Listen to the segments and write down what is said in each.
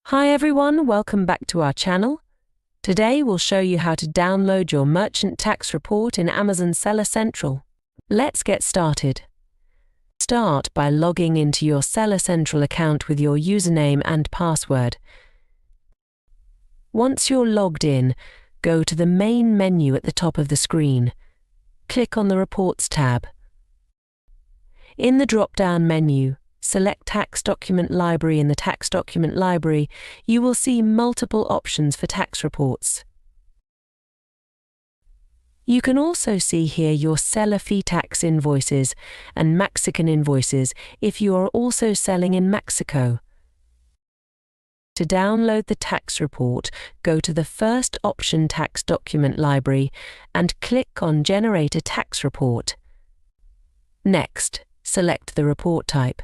Hi everyone, welcome back to our channel. Today we'll show you how to download your merchant tax report in Amazon Seller Central. Let's get started. Start by logging into your Seller Central account with your username and password. Once you're logged in, go to the main menu at the top of the screen. Click on the Reports tab. In the drop-down menu, select Tax Document Library. In the Tax Document Library, you will see multiple options for tax reports. You can also see here your seller fee tax invoices and Mexican invoices if you are also selling in Mexico. To download the tax report, go to the first option, Tax Document Library, and click on Generate a Tax Report. Next, select the report type.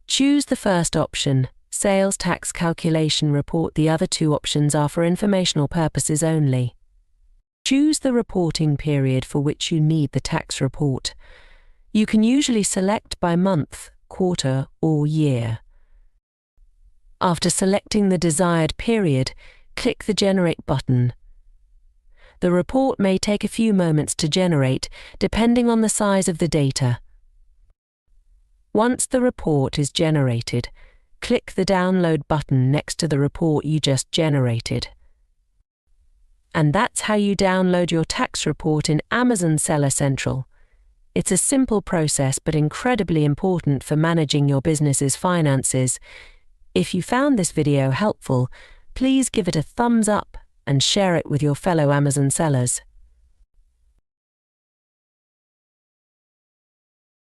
Choose the first option, Sales Tax Calculation Report. The other two options are for informational purposes only. Choose the reporting period for which you need the tax report. You can usually select by month, quarter, or year. After selecting the desired period, click the Generate button. The report may take a few moments to generate, depending on the size of the data. Once the report is generated, click the Download button next to the report you just generated. And that's how you download your tax report in Amazon Seller Central. It's a simple process but incredibly important for managing your business's finances. If you found this video helpful, please give it a thumbs up and share it with your fellow Amazon sellers.